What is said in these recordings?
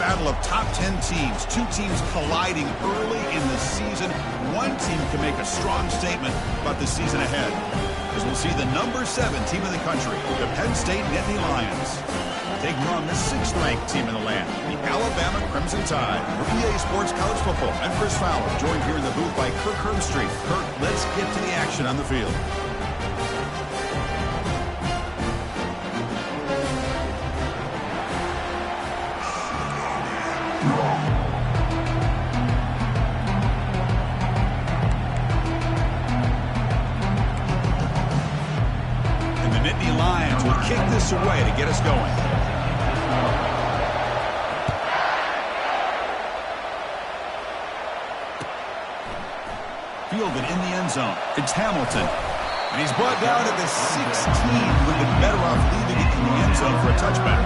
battle of top 10 teams. Two teams colliding early in the season. One team can make a strong statement about the season ahead, as we'll see the number 7 team in the country, the Penn State Nittany Lions, taking on the 6th-ranked team in the land, the Alabama Crimson Tide. For EA Sports College Football, I'm Chris Fowler, joined here in the booth by Kirk Herbstreit. Kirk, let's get to the action on the field. And the Nittany Lions will kick this away to get us going. Fielded in the end zone. It's Hamilton. And he's brought down at the 16. Would have been better off leaving it in the end zone for a touchback.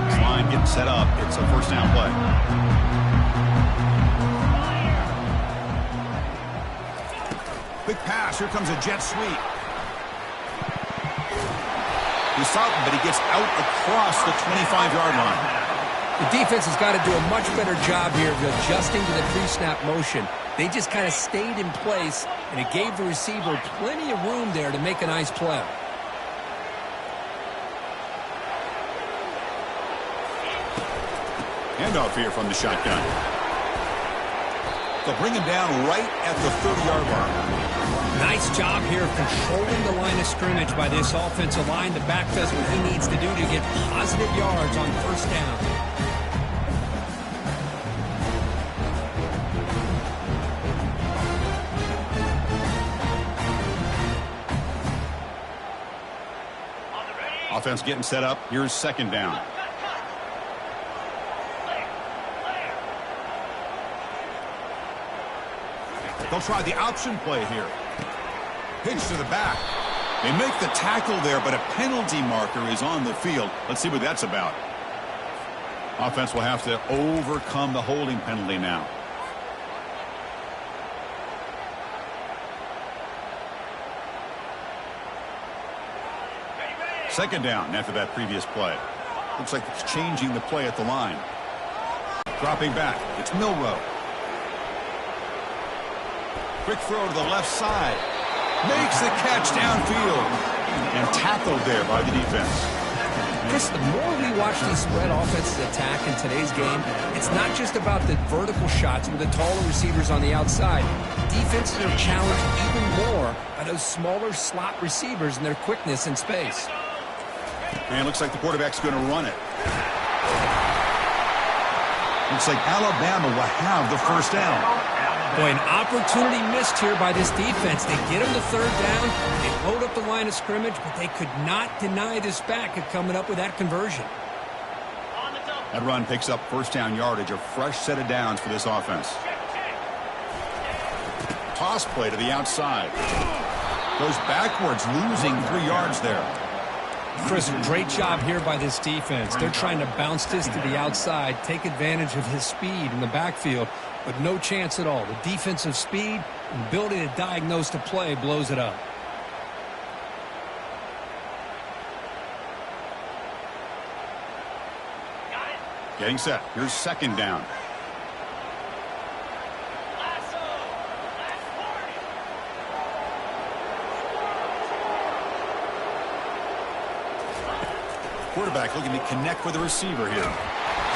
This line getting set up. It's a first down play. Quick pass. Here comes a jet sweep. He's stopped, but he gets out across the 25-yard line. The defense has got to do a much better job here of adjusting to the pre-snap motion. They just kind of stayed in place, and it gave the receiver plenty of room there to make a nice play. Handoff here from the shotgun. They'll bring him down right at the 30-yard line. Nice job here of controlling the line of scrimmage by this offensive line. The back does what he needs to do to get positive yards on first down. Offense getting set up. Here's second down. They'll try the option play here. Pitch to the back. They make the tackle there, but a penalty marker is on the field. Let's see what that's about. Offense will have to overcome the holding penalty now. Second down after that previous play. Looks like it's changing the play at the line. Dropping back. It's Milroe. Quick throw to the left side. Makes the catch downfield. And tackled there by the defense. Chris, the more we watch these spread offenses attack in today's game, it's not just about the vertical shots with the taller receivers on the outside. Defenses are challenged even more by those smaller slot receivers and their quickness in space. And looks like the quarterback's going to run it. Looks like Alabama will have the first down. Boy, an opportunity missed here by this defense. They get him the third down. They load up the line of scrimmage, but they could not deny this back of coming up with that conversion. That run picks up first down yardage, a fresh set of downs for this offense. Toss play to the outside. Goes backwards, losing 3 yards there. Chris, great job here by this defense. They're trying to bounce this to the outside, take advantage of his speed in the backfield, but no chance at all. The defensive speed and ability to diagnose the play blows it up. Getting set. Here's second down. Quarterback looking to connect with the receiver here.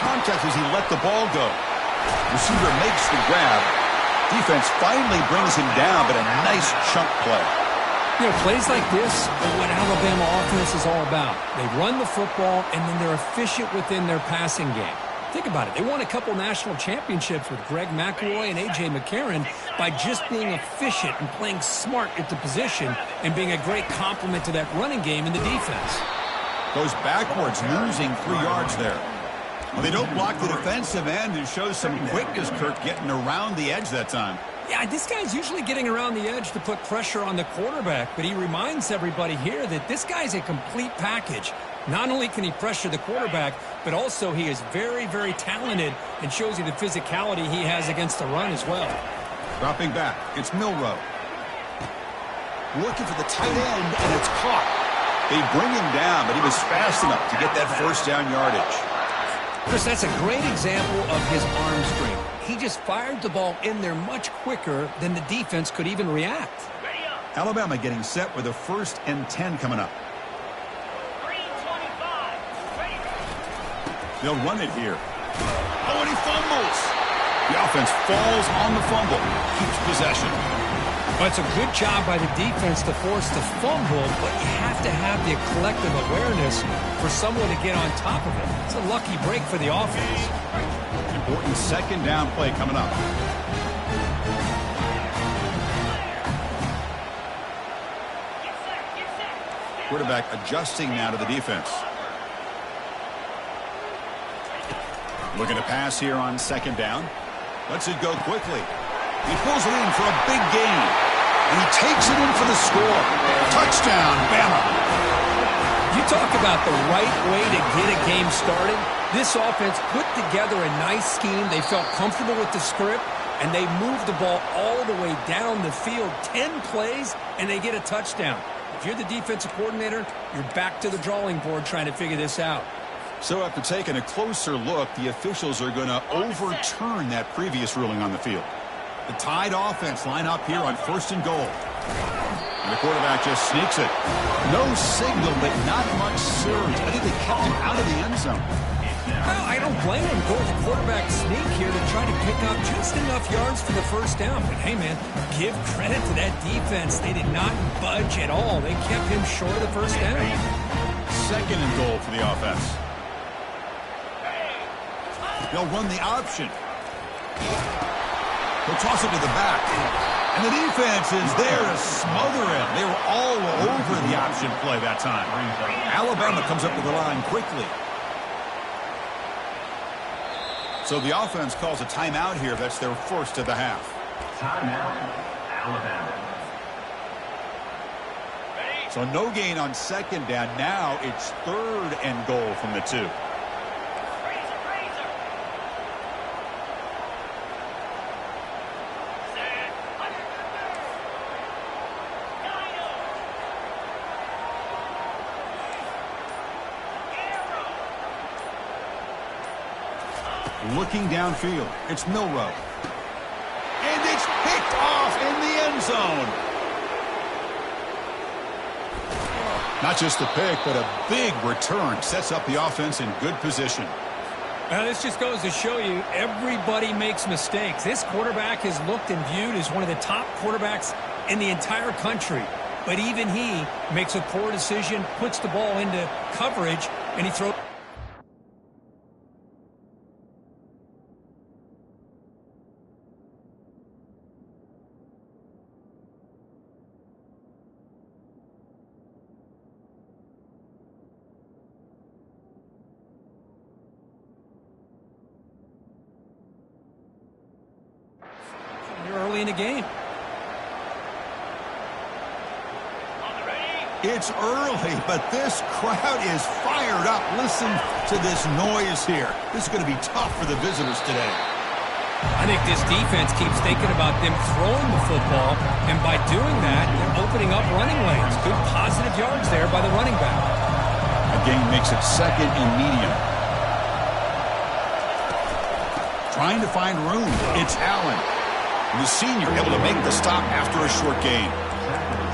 Contact as he let the ball go. Receiver makes the grab. Defense finally brings him down, but a nice chunk play. You know, plays like this are what Alabama offense is all about. They run the football, and then they're efficient within their passing game. Think about it. They won a couple national championships with Greg McElroy and A.J. McCarron by just being efficient and playing smart at the position and being a great complement to that running game in the defense. Goes backwards, losing 3 yards there. Well, they don't block the defensive end and shows some quickness, Kirk, getting around the edge that time. Yeah, this guy's usually getting around the edge to put pressure on the quarterback, but he reminds everybody here that this guy's a complete package. Not only can he pressure the quarterback, but also he is very, very talented and shows you the physicality he has against the run as well. Dropping back, it's Milroe. Looking for the tight end, and it's caught. They bring him down, but he was fast enough to get that first down yardage. Chris, that's a great example of his arm strength. He just fired the ball in there much quicker than the defense could even react. Alabama getting set with a 1st and 10 coming up. They'll run it here. Oh, and he fumbles. The offense falls on the fumble. Keeps possession. Well, it's a good job by the defense to force the fumble, but you have to have the collective awareness for someone to get on top of it. It's a lucky break for the offense. Important 2nd down play coming up. Quarterback adjusting now to the defense. Looking to pass here on 2nd down. Lets it go quickly. He pulls it in for a big gain. And he takes it in for the score. Touchdown, Bama. You talk about the right way to get a game started. This offense put together a nice scheme. They felt comfortable with the script, and they moved the ball all the way down the field. 10 plays, and they get a touchdown. If you're the defensive coordinator, you're back to the drawing board trying to figure this out. So after taking a closer look, the officials are going to overturn that previous ruling on the field. The Tide offense line up here on 1st and goal. And the quarterback just sneaks it. No signal, but not much surge. I think they kept him out of the end zone. Well, I don't blame him. Go with the quarterback sneak here to try to pick up just enough yards for the 1st down. But, hey, man, give credit to that defense. They did not budge at all. They kept him short of the 1st down. 2nd and goal for the offense. They'll run the option. He'll toss it to the back. And the defense is there to smother him. They were all over the option play that time. Alabama comes up to the line quickly. So the offense calls a timeout here. That's their 1st of the half. Timeout, Alabama. So no gain on 2nd down. Now it's 3rd and goal from the 2. Looking downfield, it's Milrow. And it's picked off in the end zone. Not just a pick, but a big return. Sets up the offense in good position. Well, this just goes to show you everybody makes mistakes. This quarterback is looked and viewed as one of the top quarterbacks in the entire country. But even he makes a poor decision, puts the ball into coverage, and he throws. Early in the game. It's early, but this crowd is fired up. Listen to this noise here. This is going to be tough for the visitors today. I think this defense keeps thinking about them throwing the football, and by doing that, they're opening up running lanes. Good positive yards there by the running back. The game makes it 2nd and medium. Trying to find room. It's Allen. The senior able to make the stop after a short gain.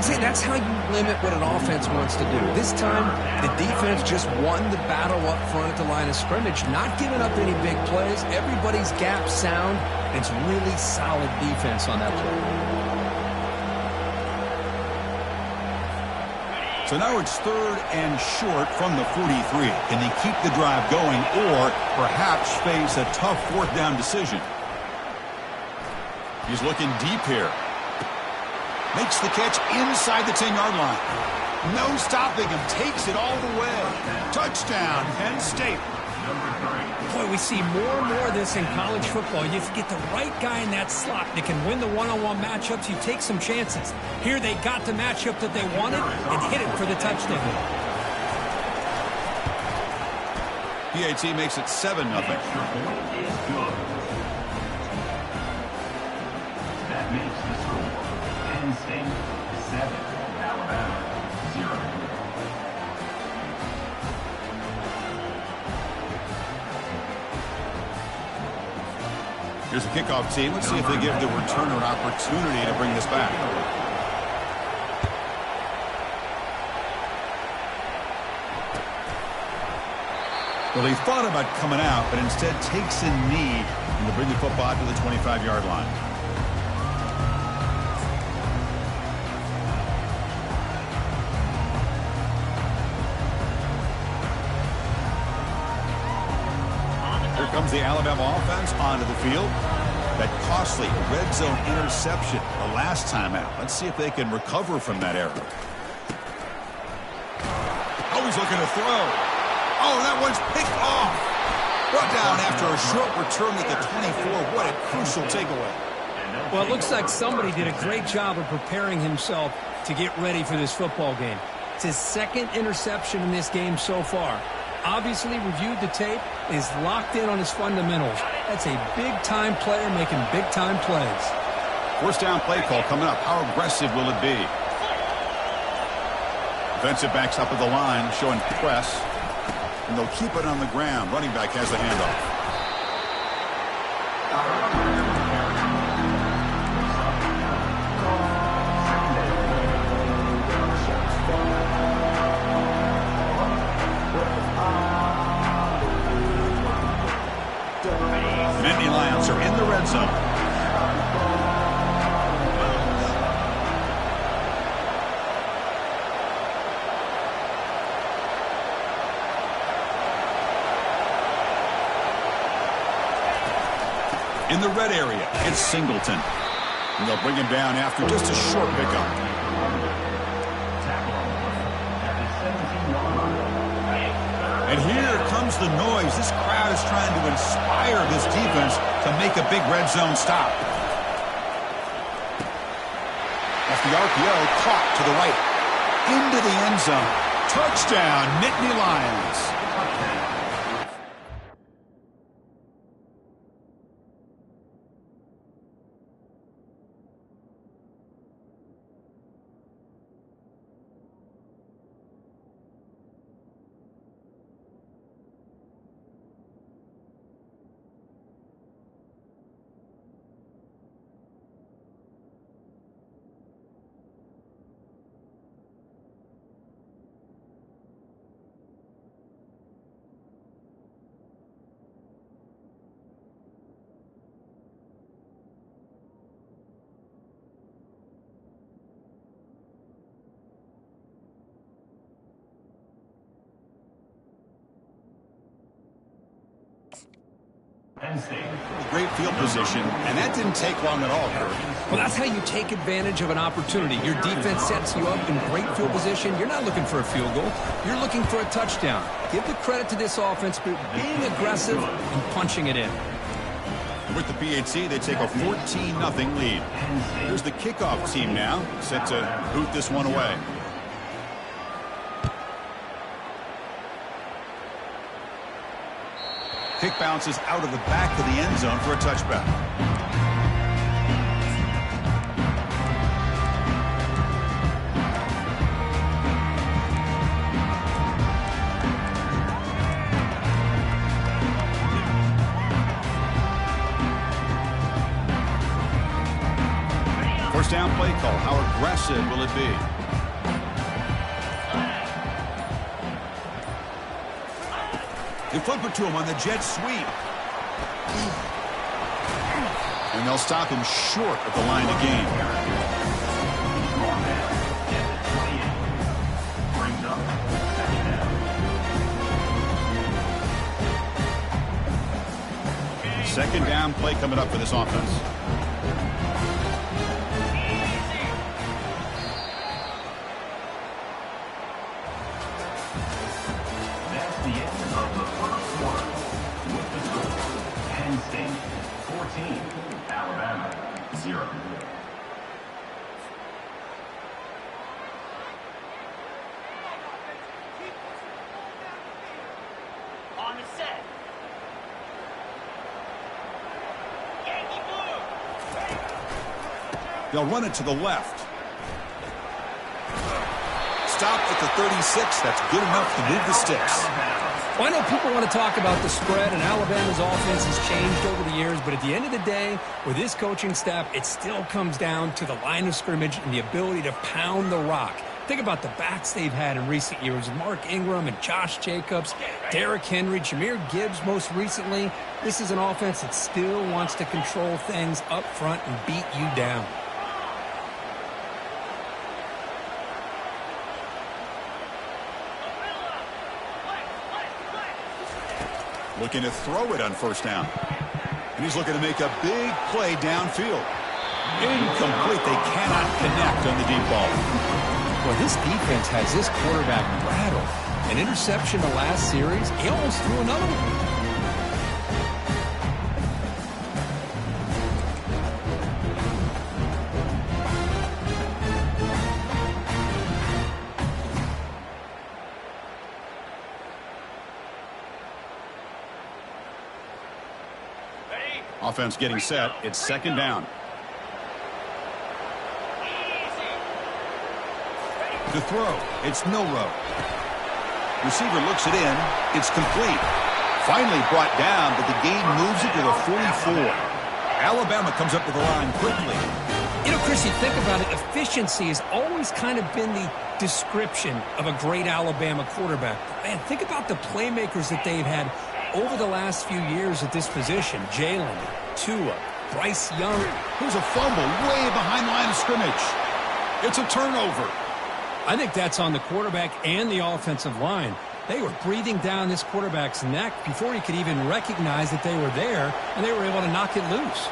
See, that's how you limit what an offense wants to do. This time, the defense just won the battle up front at the line of scrimmage, not giving up any big plays. Everybody's gap sound. It's really solid defense on that play. So now it's 3rd and short from the 43. Can they keep the drive going or perhaps face a tough 4th down decision? He's looking deep here. Makes the catch inside the 10-yard line. No stopping him. Takes it all the way. Touchdown, Penn State. Boy, we see more and more of this in college football. If you get the right guy in that slot that can win the one-on-one matchups, you take some chances. Here they got the matchup that they wanted and hit it for the touchdown. PAT makes it 7-0. That makes the score Penn State 7, Alabama 0. Here's the kickoff team. Let's see if they give the returner an opportunity to bring this back. Well, he thought about coming out, but instead takes a knee and to bring the football to the 25-yard line. Here comes the Alabama offense onto the field. That costly red zone interception the last time out. Let's see if they can recover from that error. Oh, he's looking to throw. Oh, that one's picked off. Brought down after a short return at the 24. What a crucial takeaway. Well, it looks like somebody did a great job of preparing himself to get ready for this football game. It's his second interception in this game so far. Obviously reviewed the tape, is locked in on his fundamentals. That's a big-time player making big-time plays. First down play call coming up. How aggressive will it be? Defensive backs up at the line, showing press. And they'll keep it on the ground. Running back has the handoff. Nittany Lions are in the red zone. In the red area, it's Singleton. And they'll bring him down after just a short pickup. And here comes the noise. This crowd is trying to inspire this defense to make a big red zone stop. Off the RPO, caught to the right. Into the end zone. Touchdown, Nittany Lions. Penn State. Great field position, and that didn't take long at all, Kurt. Well, that's how you take advantage of an opportunity. Your defense sets you up in great field position. You're not looking for a field goal. You're looking for a touchdown. Give the credit to this offense for being aggressive and punching it in. With the PAT, they take a 14-0 lead. Here's the kickoff team now, set to boot this one away. Kick bounces out of the back of the end zone for a touchback. First down play call. How aggressive will it be? They flip it to him on the jet sweep. And they'll stop him short at the line of game. Second down play coming up for this offense. They'll run it to the left. Stopped at the 36. That's good enough to move the sticks. Well, I know people want to talk about the spread, and Alabama's offense has changed over the years, but at the end of the day, with this coaching staff, it still comes down to the line of scrimmage and the ability to pound the rock. Think about the backs they've had in recent years. Mark Ingram and Josh Jacobs, Derrick Henry, Jahmyr Gibbs most recently. This is an offense that still wants to control things up front and beat you down. Looking to throw it on first down. And he's looking to make a big play downfield. Incomplete. They cannot connect on the deep ball. Well, this defense has this quarterback rattled. An interception the last series. He almost threw another one. Offense getting set. It's second down. To throw, it's Milrow. Receiver looks it in. It's complete. Finally brought down, but the gain moves it to the 44. Alabama comes up to the line quickly. You know, Chris, you think about it, efficiency has always kind of been the description of a great Alabama quarterback. Man, think about the playmakers that they've had over the last few years at this position. Jalen, Tua, Bryce Young. Here's a fumble way behind the line of scrimmage. It's a turnover. I think that's on the quarterback and the offensive line. They were breathing down this quarterback's neck before he could even recognize that they were there, and they were able to knock it loose.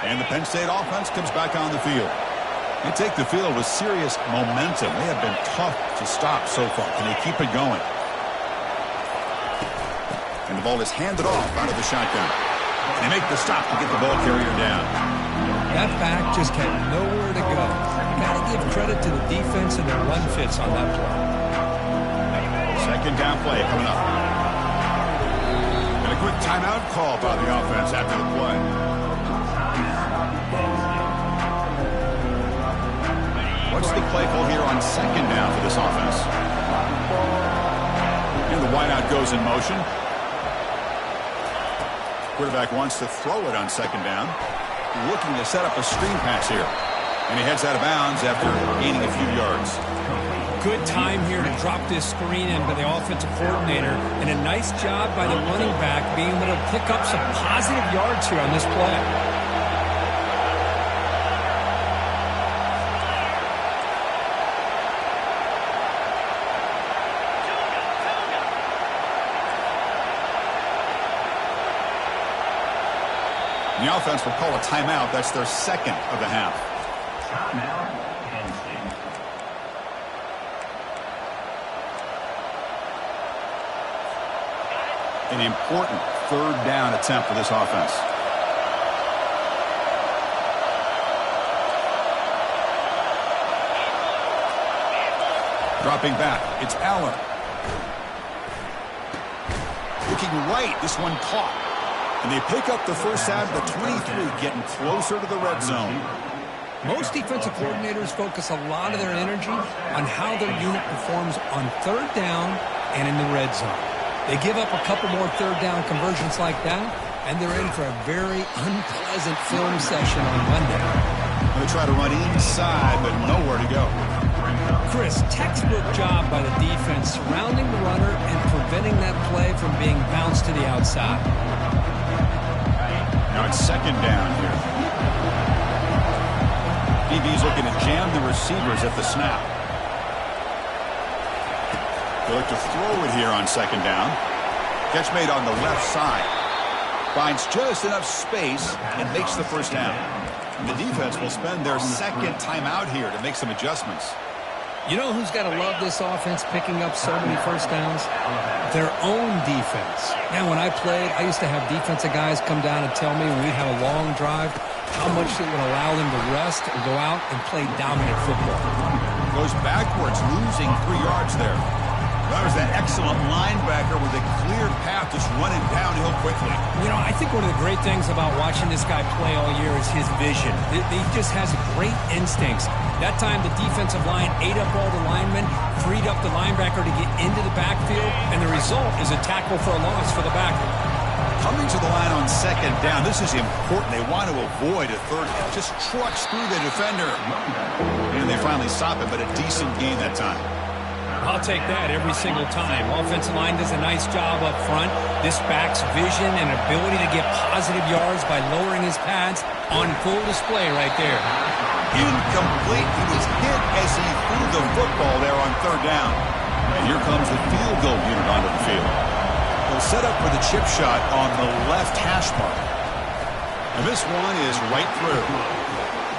And the Penn State offense comes back on the field. They take the field with serious momentum. They have been tough to stop so far. Can they keep it going? And the ball is handed off out of the shotgun. They make the stop to get the ball carrier down. That back just had nowhere to go. Got to give credit to the defense and their run fits on that play. Second down play coming up. And a quick timeout call by the offense after the play. What's the play call here on second down for this offense? And the wideout goes in motion. Quarterback wants to throw it on second down. Looking to set up a screen pass here. And he heads out of bounds after gaining a few yards. Good time here to drop this screen in by the offensive coordinator. And a nice job by the running back being able to pick up some positive yards here on this play. The offense will call a timeout. That's their second of the half. Timeout, Penn State. An important third down attempt for this offense. Dropping back, it's Allen. Looking right, this one caught. And they pick up the first out of the 23, getting closer to the red zone. Most defensive coordinators focus a lot of their energy on how their unit performs on third down and in the red zone. They give up a couple more third down conversions like that, and they're in for a very unpleasant film session on Monday. They try to run inside, but nowhere to go. Chris, textbook job by the defense surrounding the runner and preventing that play from being bounced to the outside. Now it's second down here. DB's looking to jam the receivers at the snap. They look to throw it here on second down. Catch made on the left side. Finds just enough space and makes the first down. And the defense will spend their second timeout here to make some adjustments. You know who's got to love this offense picking up so many first downs? Their own defense. Now, when I played, I used to have defensive guys come down and tell me when we'd have a long drive how much it would allow them to rest and go out and play dominant football. Goes backwards, losing 3 yards there. That was that excellent linebacker with a clear path just running downhill quickly. You know, I think one of the great things about watching this guy play all year is his vision. He just has great instincts. That time, the defensive line ate up all the linemen, freed up the linebacker to get into the backfield, and the result is a tackle for a loss for the backer. Coming to the line on second down, this is important. They want to avoid a third. Just trucks through the defender. And they finally stop it, but a decent gain that time. I'll take that every single time. Offensive line does a nice job up front. This back's vision and ability to get positive yards by lowering his pads on full display right there. Incomplete. He was hit as he threw the football there on third down. And here comes the field goal unit onto the field. They'll set up for the chip shot on the left hash mark. And this one is right through.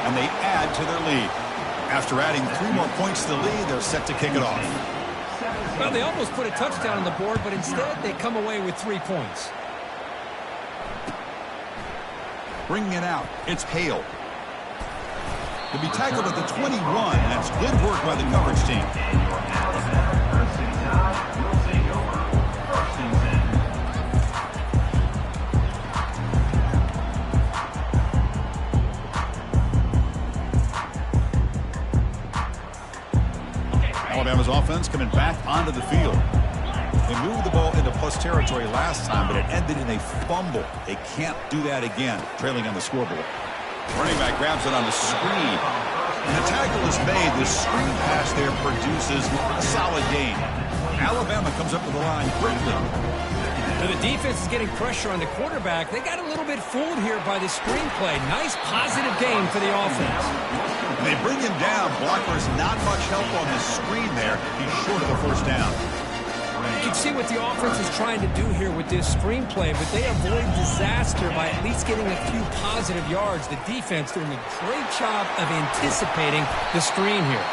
And they add to their lead. After adding 3 more points to the lead, they're set to kick it off. Well, they almost put a touchdown on the board, but instead they come away with 3 points. Bringing it out, it's Hale. He'll be tackled at the 21. That's good work by the coverage team. Alabama's offense coming back onto the field. They moved the ball into plus territory last time, but it ended in a fumble. They can't do that again, trailing on the scoreboard. Running back grabs it on the screen. And the tackle is made. The screen pass there produces a solid gain. Alabama comes up to the line quickly. Now the defense is getting pressure on the quarterback. They got a little bit fooled here by the screen play. Nice positive gain for the offense. They bring him down. Blocker's not much help on the screen there. He's short of the first down. You can see what the offense is trying to do here with this screen play, but they avoid disaster by at least getting a few positive yards. The defense doing a great job of anticipating the screen here.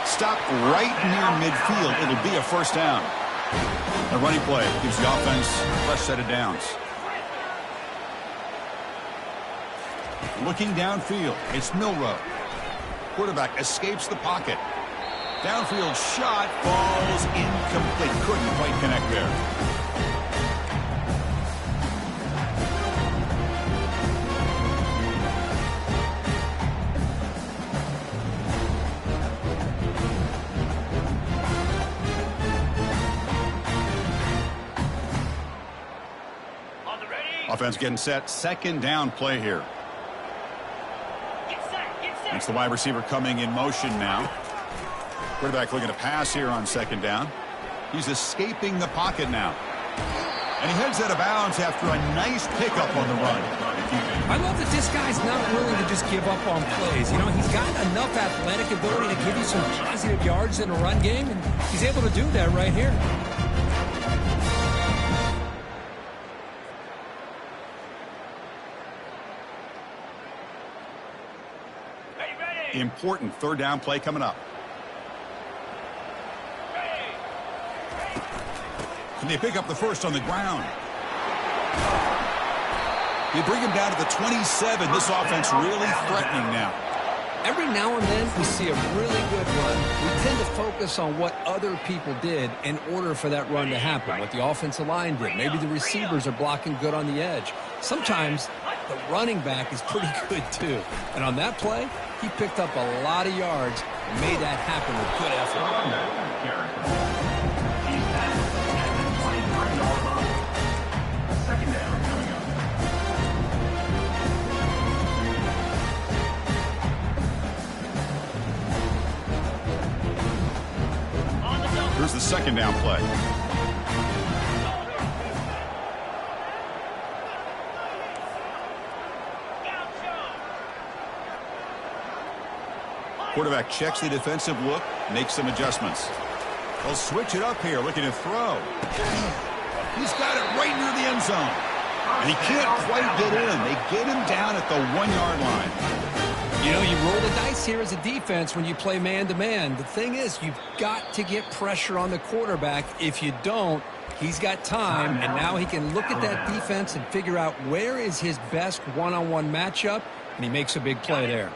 Stop right near midfield. It'll be a first down. A running play gives the offense a fresh set of downs. Looking downfield, it's Milrow. Quarterback escapes the pocket. Downfield shot falls incomplete. Couldn't quite connect there. Offense getting set. Second down play here. It's the wide receiver coming in motion now. Quarterback looking to pass here on second down. He's escaping the pocket now. And he heads out of bounds after a nice pickup on the run. I love that this guy's not willing to just give up on plays. You know, he's got enough athletic ability to give you some positive yards in a run game, and he's able to do that right here. Important third down play coming up. Can they pick up the first on the ground? They bring him down to the 27. This offense really threatening now. Every now and then we see a really good run. We tend to focus on what other people did in order for that run to happen, what the offensive line did. Maybe the receivers are blocking good on the edge. Sometimes the running back is pretty good too. And on that play, he picked up a lot of yards and made that happen with good effort. Here's the second down play. Quarterback checks the defensive look, makes some adjustments. They'll switch it up here, looking to throw. He's got it right near the end zone. And he can't quite get in. They get him down at the 1-yard line. You know, you roll the dice here as a defense when you play man-to-man. The thing is, you've got to get pressure on the quarterback. If you don't, he's got time, and now he can look at that defense and figure out where is his best one-on-one matchup, and he makes a big play there.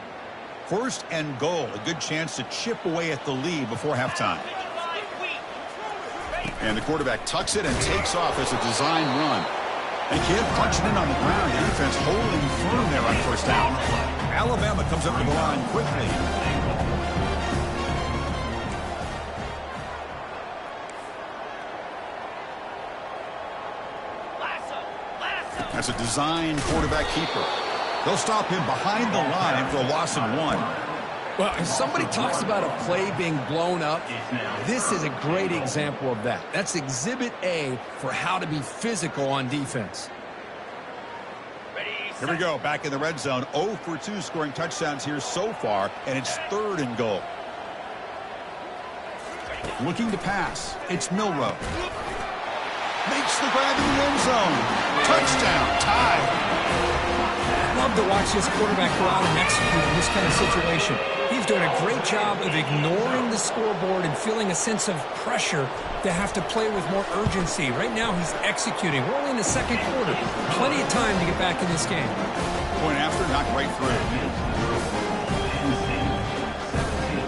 First and goal, a good chance to chip away at the lead before halftime. And the quarterback tucks it and takes off as a design run. They can't punch it in on the ground. The defense holding firm there on first down. Alabama comes up to the line quickly. That's a design quarterback keeper. They'll stop him behind the line for a loss of 1. Well, if somebody talks about a play being blown up, this is a great example of that. That's Exhibit A for how to be physical on defense. Here we go, back in the red zone. 0 for 2 scoring touchdowns here so far, and it's 3rd and goal. Looking to pass. It's Milrow. Makes the grab in the end zone. Touchdown, tie. Love to watch this quarterback go out and execute in this kind of situation. He's doing a great job of ignoring the scoreboard and feeling a sense of pressure to have to play with more urgency. Right now, he's executing. We're only in the second quarter. Plenty of time to get back in this game. Point after, knocked right through.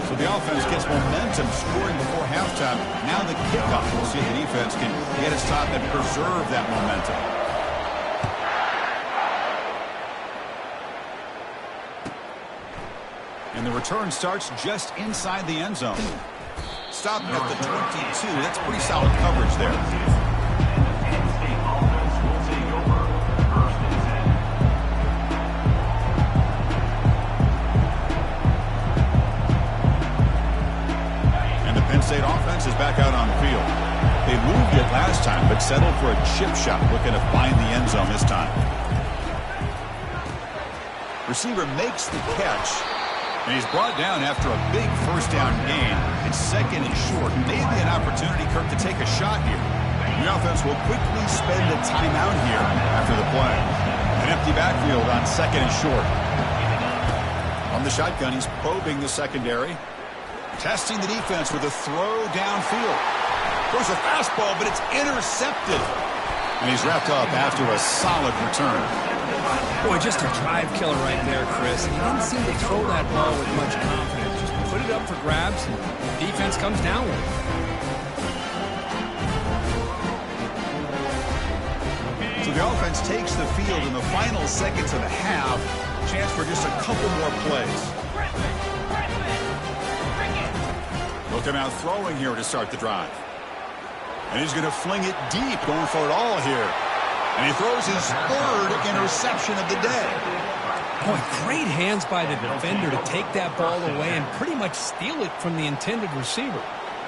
So the offense gets momentum scoring before halftime. Now the kickoff. We'll see if the defense can get its top and preserve that momentum. And the return starts just inside the end zone. Stopping at the 22. That's pretty solid coverage there. And the Penn State offense is back out on the field. They moved it last time, but settled for a chip shot, looking to find the end zone this time. Receiver makes the catch. And he's brought down after a big first down gain. It's 2nd and short. Maybe an opportunity, Kirk, to take a shot here. The offense will quickly spend a timeout here after the play. An empty backfield on 2nd and short. On the shotgun, he's probing the secondary. Testing the defense with a throw downfield. There's a fastball, but it's intercepted. And he's wrapped up after a solid return. Boy, just a drive killer right there, Chris. He didn't seem to throw that ball with much confidence. Just put it up for grabs, and the defense comes down with it. So the offense takes the field in the final seconds of the half. Chance for just a couple more plays. They'll come out throwing here to start the drive. And he's going to fling it deep, going for it all here. And he throws his 3rd interception of the day. Boy, great hands by the defender to take that ball away and pretty much steal it from the intended receiver.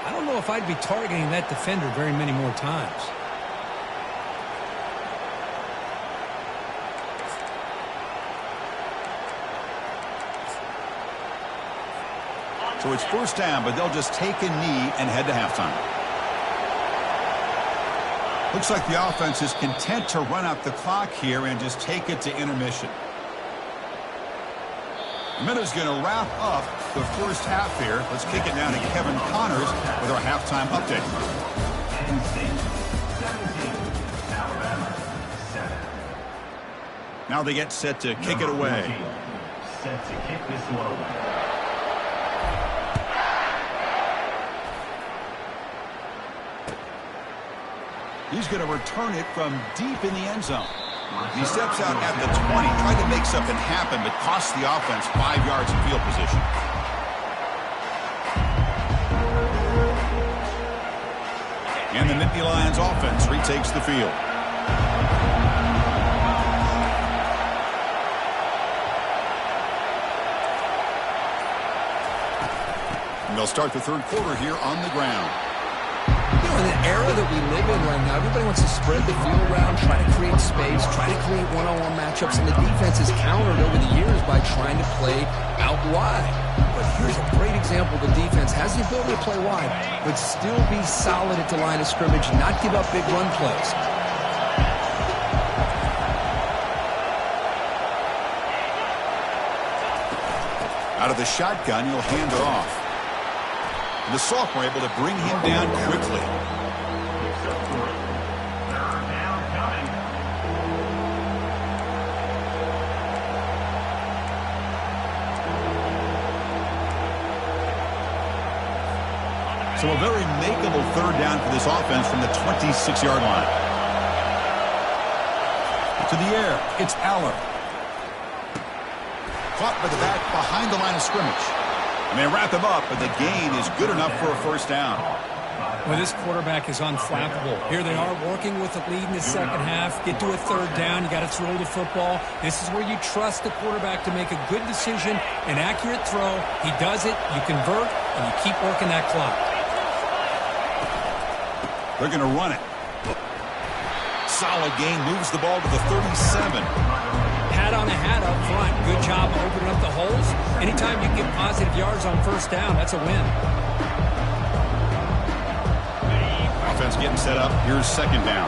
I don't know if I'd be targeting that defender very many more times. So it's first down, but they'll just take a knee and head to halftime. Looks like the offense is content to run out the clock here and just take it to intermission. Minuta's going to wrap up the first half here. Let's kick it down to Kevin Connors with our halftime update. Penn State 17, Alabama 7. Now they get set to kick it away. 14, set to kick this one away. He's going to return it from deep in the end zone. He steps out at the 20, tried to make something happen, but cost the offense 5 yards in field position. And the Nittany Lions offense retakes the field. And they'll start the 3rd quarter here on the ground. You know, in the era that we live in right now, everybody wants to spread the field around, try to create space, try to create one-on-one matchups, and the defense is countered over the years by trying to play out wide. But here's a great example. The defense has the ability to play wide, but still be solid at the line of scrimmage, not give up big run plays. Out of the shotgun, he'll hand it off. And the sophomore able to bring him down quickly. So a very makeable third down for this offense from the 26-yard line. To the air, it's Aller. Caught by the back behind the line of scrimmage. And they wrap him up, but the gain is good enough for a first down. Well, this quarterback is unflappable. Here they are working with the lead in the second half. Get to a third down. You got to throw the football. This is where you trust the quarterback to make a good decision, an accurate throw. He does it, you convert, and you keep working that clock. They're going to run it. Solid gain, moves the ball to the 37. Hat on a hat up front. Good job opening up the holes. Anytime you get positive yards on first down, that's a win. Offense getting set up. Here's second down.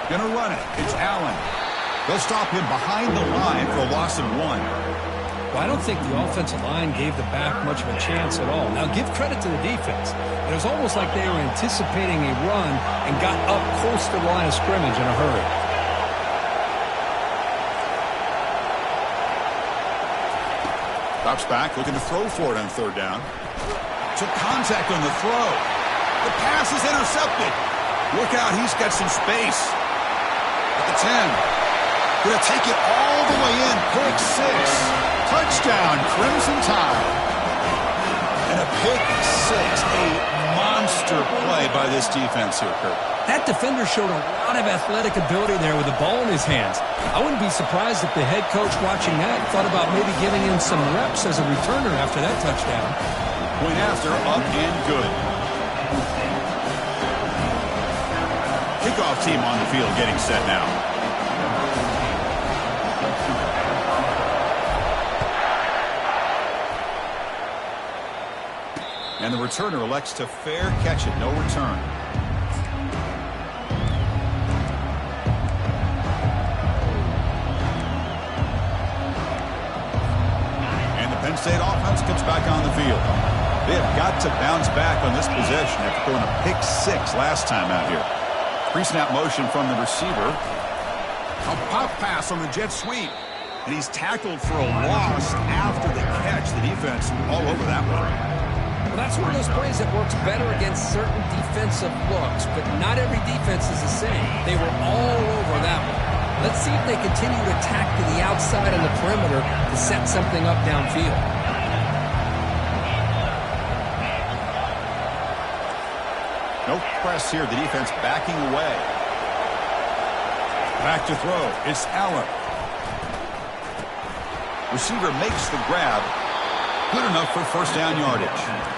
Gonna run it. It's Allen. They'll stop him behind the line for a loss of 1. Well, I don't think the offensive line gave the back much of a chance at all. Now, give credit to the defense. It was almost like they were anticipating a run and got up close to the line of scrimmage in a hurry. Drops back, looking to throw for it on third down. Took contact on the throw. The pass is intercepted. Look out, he's got some space. At the 10. Gonna take it all the way in. Pick 6. Touchdown, Crimson Tide. And a pick 6. A monster play by this defense here, Kurt. That defender showed a lot of athletic ability there with the ball in his hands. I wouldn't be surprised if the head coach watching that thought about maybe giving him some reps as a returner after that touchdown. Point after, up and good. Kickoff team on the field getting set now. And the returner elects to fair catch it, no return. And the Penn State offense comes back on the field. They have got to bounce back on this possession after throwing a pick 6 last time out here. Pre-snap motion from the receiver. A pop pass on the jet sweep. And he's tackled for a loss after the catch. The defense all over that one. Well, that's one of those plays that works better against certain defensive looks, but not every defense is the same. They were all over that one. Let's see if they continue to attack to the outside on the perimeter to set something up downfield. No press here. The defense backing away. Back to throw. It's Allen. Receiver makes the grab. Good enough for first down yardage.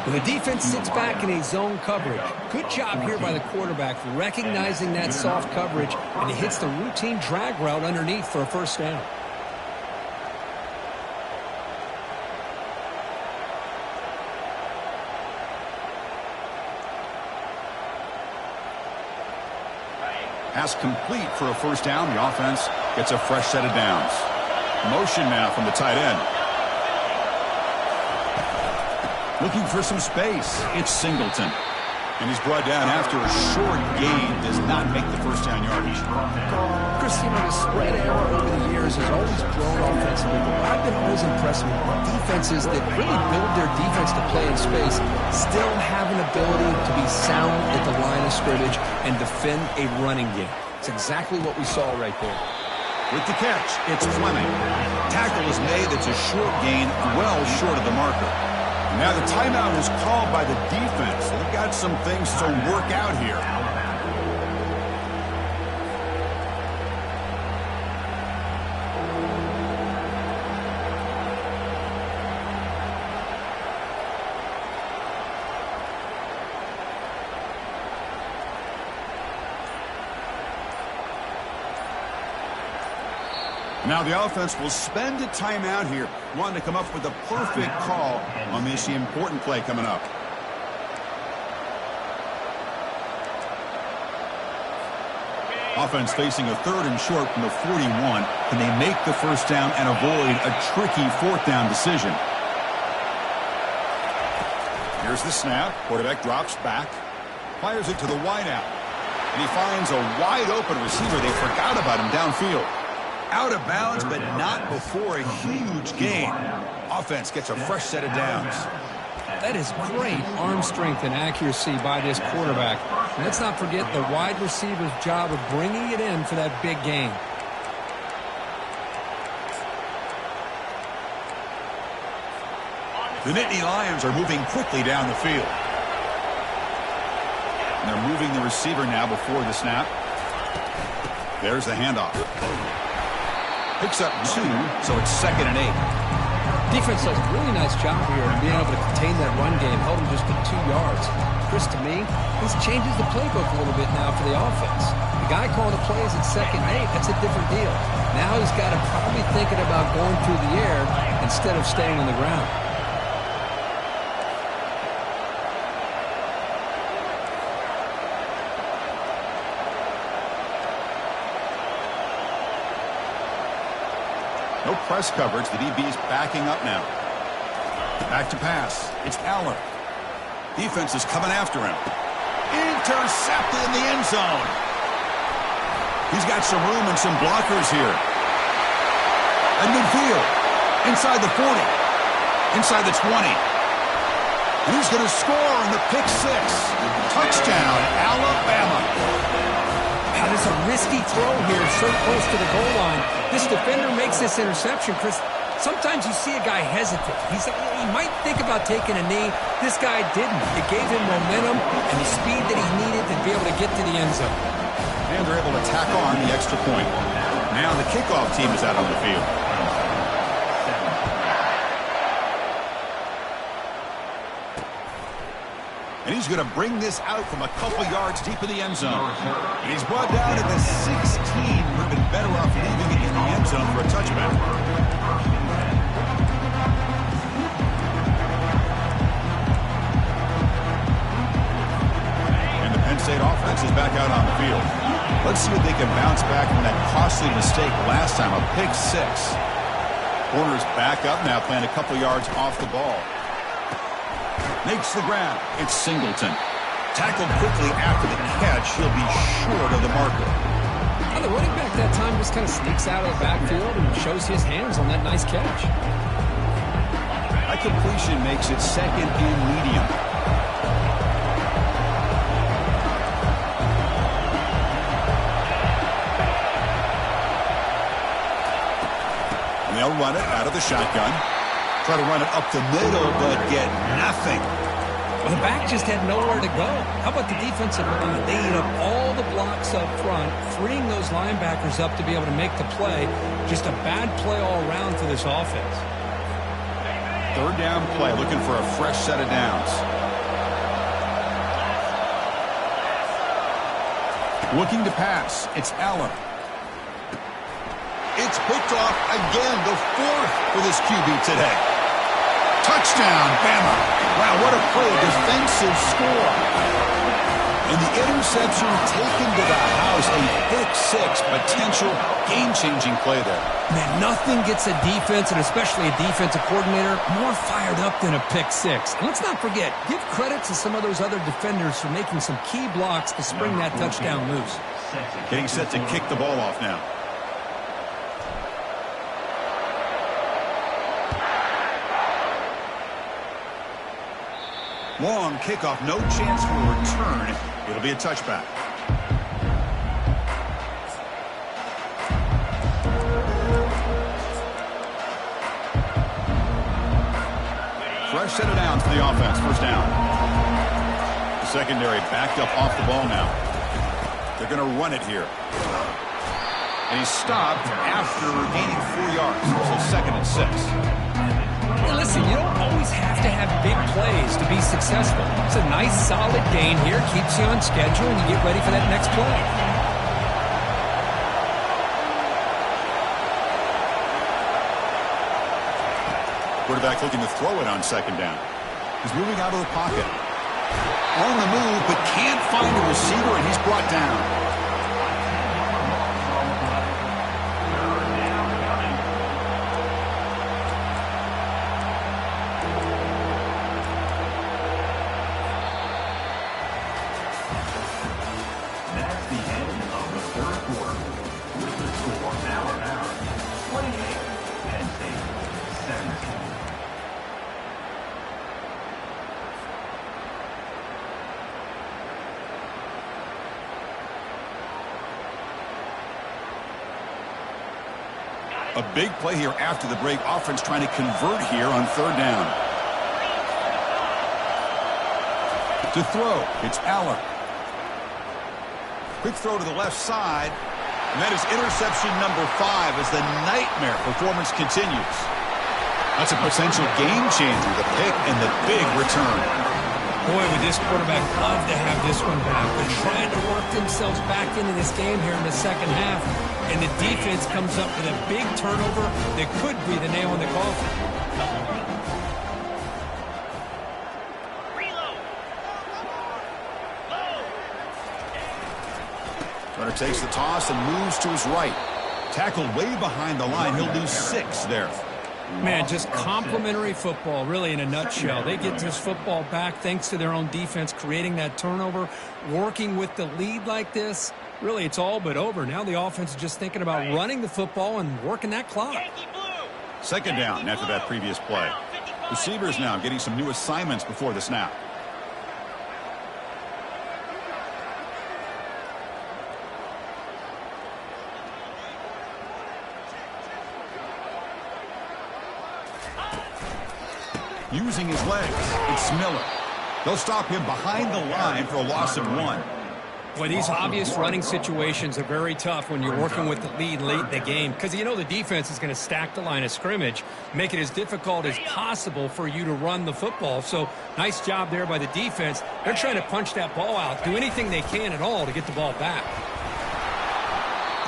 Well, the defense sits back in a zone coverage. Good job here by the quarterback recognizing that soft coverage, and he hits the routine drag route underneath for a first down. Pass complete for a first down. The offense gets a fresh set of downs. Motion now from the tight end. Looking for some space. It's Singleton. And he's brought down after a short gain. Does not make the first down yardage. Chris, the spread error over the years has always grown offensively, but what I've been always impressed with defenses that really build their defense to play in space still have an ability to be sound at the line of scrimmage and defend a running game. It's exactly what we saw right there. With the catch, it's Fleming. Tackle is made. It's a short gain, well short of the marker. Now the timeout is called by the defense. They've got some things to work out here. Now the offense will spend a timeout here, wanting to come up with a perfect call on this important play coming up. Offense facing a third and short from the 41. Can they make the first down and avoid a tricky fourth down decision? Here's the snap. Quarterback drops back. Fires it to the wideout. And he finds a wide-open receiver. They forgot about him downfield. Out of bounds, but not before a huge gain. Offense gets a fresh set of downs. That is great arm strength and accuracy by this quarterback. And let's not forget the wide receiver's job of bringing it in for that big gain. The Nittany Lions are moving quickly down the field. And they're moving the receiver now before the snap. There's the handoff. Picks up 2, so it's 2nd and 8. Defense does a really nice job here in being able to contain that run game, held him just to 2 yards. Chris, to me, this changes the playbook a little bit now for the offense. The guy calling the plays at 2nd and 8, that's a different deal. Now he's got to probably thinking about going through the air instead of staying on the ground. No press coverage. The DB's backing up now. Back to pass. It's Allen. Defense is coming after him. Intercepted in the end zone. He's got some room and some blockers here. At midfield. Inside the 40. Inside the 20. And he's going to score in the pick 6. Touchdown, Alabama. Now, there's a risky throw here so close to the goal line. This defender makes this interception, Chris. Sometimes you see a guy hesitate. He might think about taking a knee. This guy didn't. It gave him momentum and the speed that he needed to be able to get to the end zone. And they're able to tack on the extra point. Now the kickoff team is out on the field. And he's going to bring this out from a couple yards deep in the end zone. And he's brought down at the 16. Would have been better off leaving it in the end zone for a touchback. And the Penn State offense is back out on the field. Let's see if they can bounce back from that costly mistake last time, a pick 6. Corner's back up now, playing a couple yards off the ball. Makes the grab. It's Singleton. Tackled quickly after the catch. He'll be short of the marker. Now the running back that time just kind of sneaks out of the backfield and shows his hands on that nice catch. That completion makes it 2nd and medium. And they'll run it out of the shotgun. Try to run it up the middle, but get nothing. Well, the back just had nowhere to go. How about the defensive line? They eat up all the blocks up front, freeing those linebackers up to be able to make the play. Just a bad play all around for this offense. 3rd down play, looking for a fresh set of downs. Looking to pass. It's Allen. It's picked off again, the 4th for this QB today. Touchdown, Bama. Wow, what a play, a defensive score. And the interception taken to the house, a pick 6, potential game-changing play there. Man, nothing gets a defense, and especially a defensive coordinator, more fired up than a pick 6. And let's not forget, give credit to some of those other defenders for making some key blocks to spring that touchdown loose. Getting set to kick the ball off now. Long kickoff, no chance for a return. It'll be a touchback. Fresh set of downs for the offense. 1st down. The secondary backed up off the ball now. They're going to run it here. And he's stopped after gaining 4 yards. So 2nd and 6. Hey, listen, you don't always have to have big plays to be successful. It's a nice, solid gain here. Keeps you on schedule, and you get ready for that next play. Quarterback looking to throw it on 2nd down. He's moving out of the pocket. On the move, but can't find a receiver, and he's brought down. That's the A big play here after the break. Offense trying to convert here on third down. To throw, it's Allen. Quick throw to the left side. And that is interception number 5 as the nightmare performance continues. That's a potential game changer, the pick and the big return. Boy, would this quarterback love to have this one back. They're trying to work themselves back into this game here in the second half. And the defense comes up with a big turnover that could be the nail in the coffin. Runner takes the toss and moves to his right. Tackled way behind the line. He'll lose 6 there. Man, just complimentary football, really, in a nutshell. They get this football back thanks to their own defense, creating that turnover, working with the lead like this. Really, it's all but over. Now the offense is just thinking about running the football and working that clock. Second down after that previous play. Receivers now getting some new assignments before the snap. Using his legs, it's Miller. They'll stop him behind the line for a loss of 1. Boy, these obvious running situations are very tough when you're working with the lead late in the game because you know the defense is going to stack the line of scrimmage, make it as difficult as possible for you to run the football. So nice job there by the defense. They're trying to punch that ball out, do anything they can at all to get the ball back.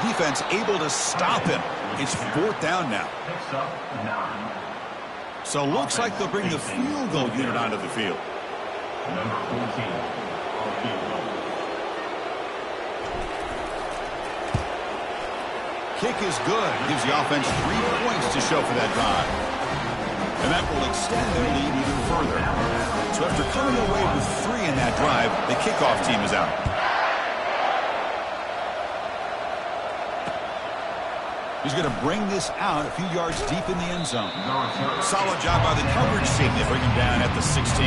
Defense able to stop him. It's 4th down now. Picks up 9. So looks like they'll bring the field goal unit onto the field. Number 14 on field goal. Kick is good. Gives the offense 3 points to show for that drive. And that will extend their lead even further. So after coming away with 3 in that drive, the kickoff team is out. He's going to bring this out a few yards deep in the end zone. Solid job by the coverage team. They bring him down at the 16.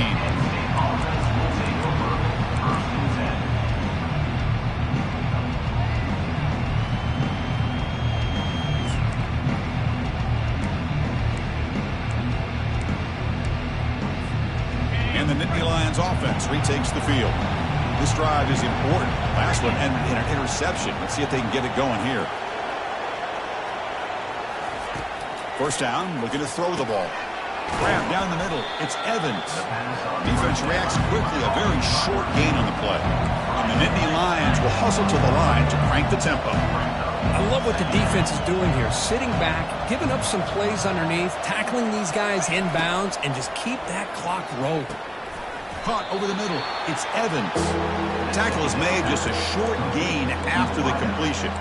And the Nittany Lions offense retakes the field. This drive is important. Last one ended in an interception. Let's see if they can get it going here. First down, looking to throw the ball. Grab down the middle. It's Evans. Defense reacts quickly. A very short gain on the play. And the Nittany Lions will hustle to the line to crank the tempo. I love what the defense is doing here. Sitting back, giving up some plays underneath, tackling these guys inbounds, and just keep that clock rolling. Caught over the middle. It's Evans. Tackle is made, just a short gain after the completion.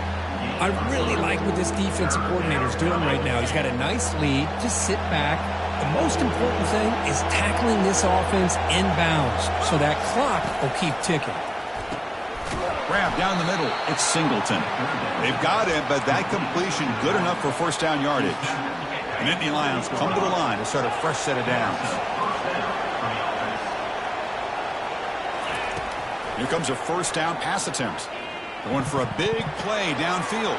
I really like what this defensive coordinator is doing right now. He's got a nice lead. Just sit back. The most important thing is tackling this offense inbounds so that clock will keep ticking. Grab down the middle. It's Singleton. They've got him, but that completion good enough for first down yardage. The Nittany Lions come to the line to start a fresh set of downs. Here comes a first down pass attempt. Going for a big play downfield.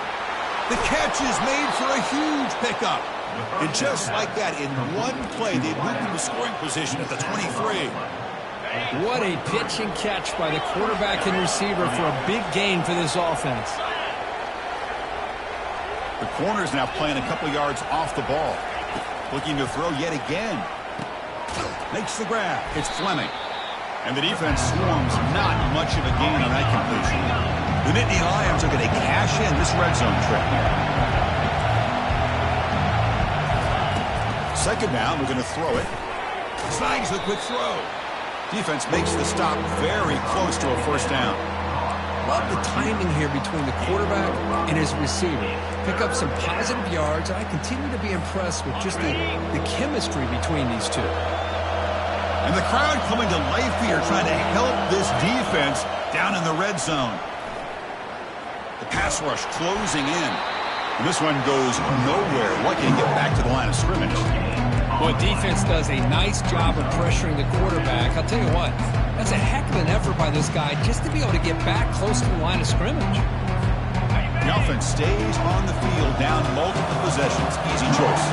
The catch is made for a huge pickup. And just like that, in one play, they moved into scoring position at the 23. What a pitch and catch by the quarterback and receiver for a big gain for this offense. The corner's now playing a couple yards off the ball. Looking to throw yet again. Makes the grab. It's Fleming. And the defense swarms, not much of a gain on that completion. The Nittany Lions are going to cash in this red zone trip. Second down, we're going to throw it. Snags the quick throw. Defense makes the stop very close to a first down. Love the timing here between the quarterback and his receiver. Pick up some positive yards, and I continue to be impressed with just the chemistry between these two. And the crowd coming to life here, trying to help this defense down in the red zone. The pass rush closing in. And this one goes nowhere. Lucky to get back to the line of scrimmage. Boy, defense does a nice job of pressuring the quarterback. I'll tell you what, that's a heck of an effort by this guy just to be able to get back close to the line of scrimmage. The offense stays on the field, down multiple possessions. Easy choice.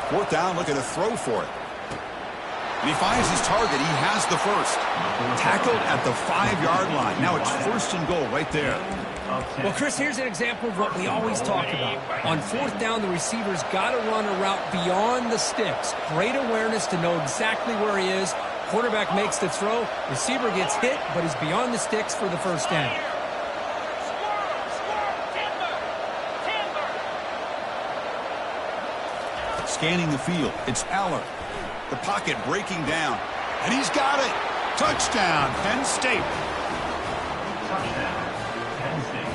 Fourth down, looking to throw for it. And he finds his target. He has the first. Tackled at the 5-yard line. Now it's first and goal right there. Well, Chris, here's an example of what we always talk about. On fourth down, the receiver's got to run a route beyond the sticks. Great awareness to know exactly where he is. Quarterback makes the throw. Receiver gets hit, but he's beyond the sticks for the first down. Scanning the field. It's Aller. The pocket breaking down. And he's got it. Touchdown, Penn State. Touchdown, Penn State.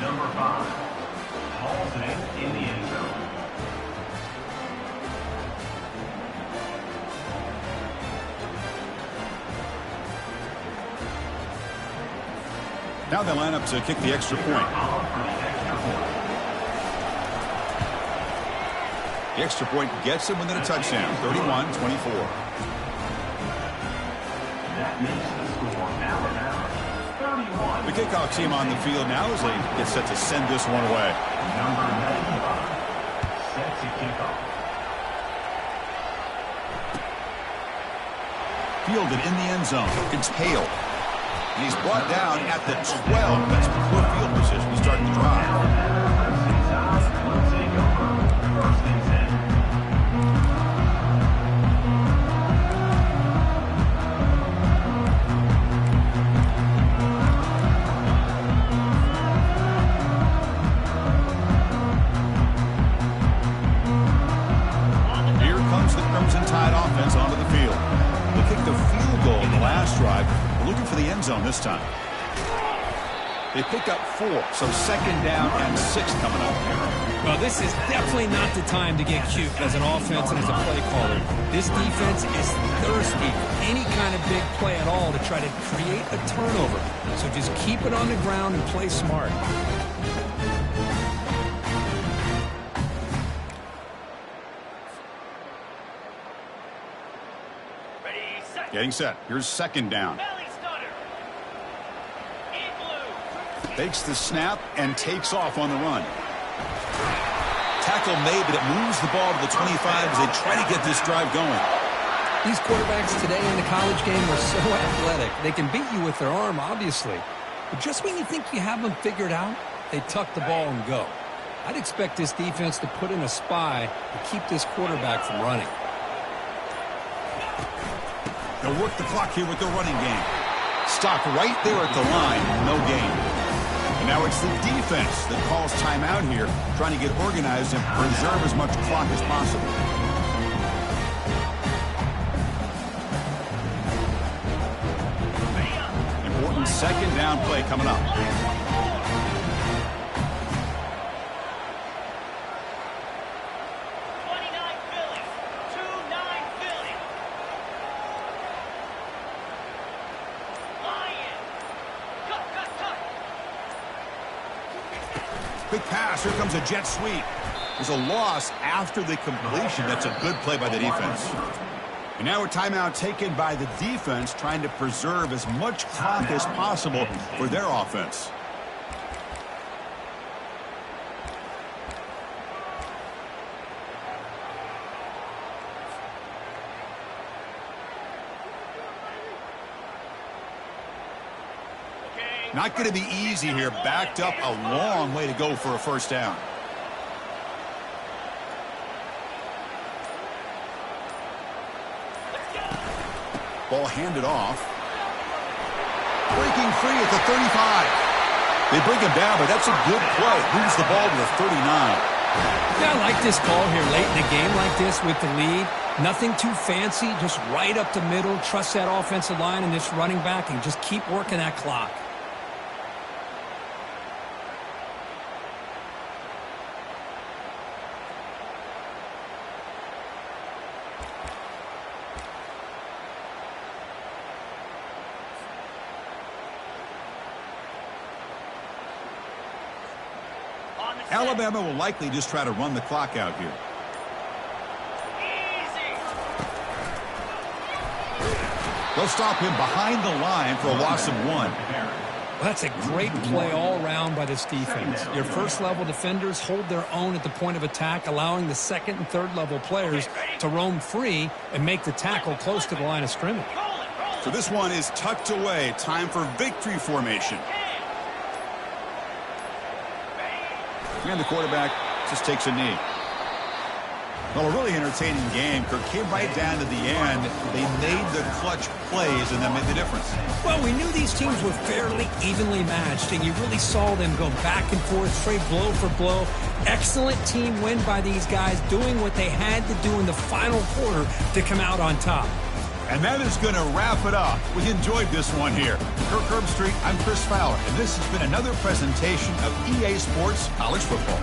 Number 5. Hauls it in the end zone. Now they line up to kick the extra point. The extra point gets him within a touchdown, 31-24. That makes the score Alabama 31. The kickoff team on the field now as they get set to send this one away. Number 95, set to kick off. Fielded in the end zone. It's Hale. And he's brought down at the 12. That's poor field position to start the drive. Zone this time. They pick up 4, so second down and 6 coming up. Well, this is definitely not the time to get cute as an offense and as a play caller. This defense is thirsty for any kind of big play at all to try to create a turnover. So just keep it on the ground and play smart. Getting set. Here's second down. Takes the snap and takes off on the run. Tackle made, but it moves the ball to the 25 as they try to get this drive going. These quarterbacks today in the college game are so athletic. They can beat you with their arm, obviously. But just when you think you have them figured out, they tuck the ball and go. I'd expect this defense to put in a spy to keep this quarterback from running. They'll work the clock here with their running game. Stop right there at the line, no gain. And now it's the defense that calls timeout here, trying to get organized and preserve as much clock as possible. Important second down play coming up. Quick pass. Here comes a jet sweep. There's a loss after the completion. That's a good play by the defense. And now a timeout taken by the defense, trying to preserve as much clock as possible for their offense. Not going to be easy here. Backed up a long way to go for a first down. Ball handed off. Breaking free at the 35. They bring him down, but that's a good play. Moves the ball to the 39. Yeah, I like this call here late in the game like this with the lead. Nothing too fancy, just right up the middle. Trust that offensive line and this running back and just keep working that clock. Alabama will likely just try to run the clock out here. They'll stop him behind the line for a loss of 1. Well, that's a great play all around by this defense. Your first-level defenders hold their own at the point of attack, allowing the second and third-level players to roam free and make the tackle close to the line of scrimmage. So this one is tucked away. Time for victory formation. And the quarterback just takes a knee. Well, a really entertaining game. Kirk came right down to the end. They made the clutch plays, and that made the difference. Well, we knew these teams were fairly evenly matched, and you really saw them go back and forth, trade blow for blow. Excellent team win by these guys, doing what they had to do in the final quarter to come out on top. And that is going to wrap it up. We enjoyed this one here. Kirk Herbstreit, I'm Chris Fowler, and this has been another presentation of EA Sports College Football.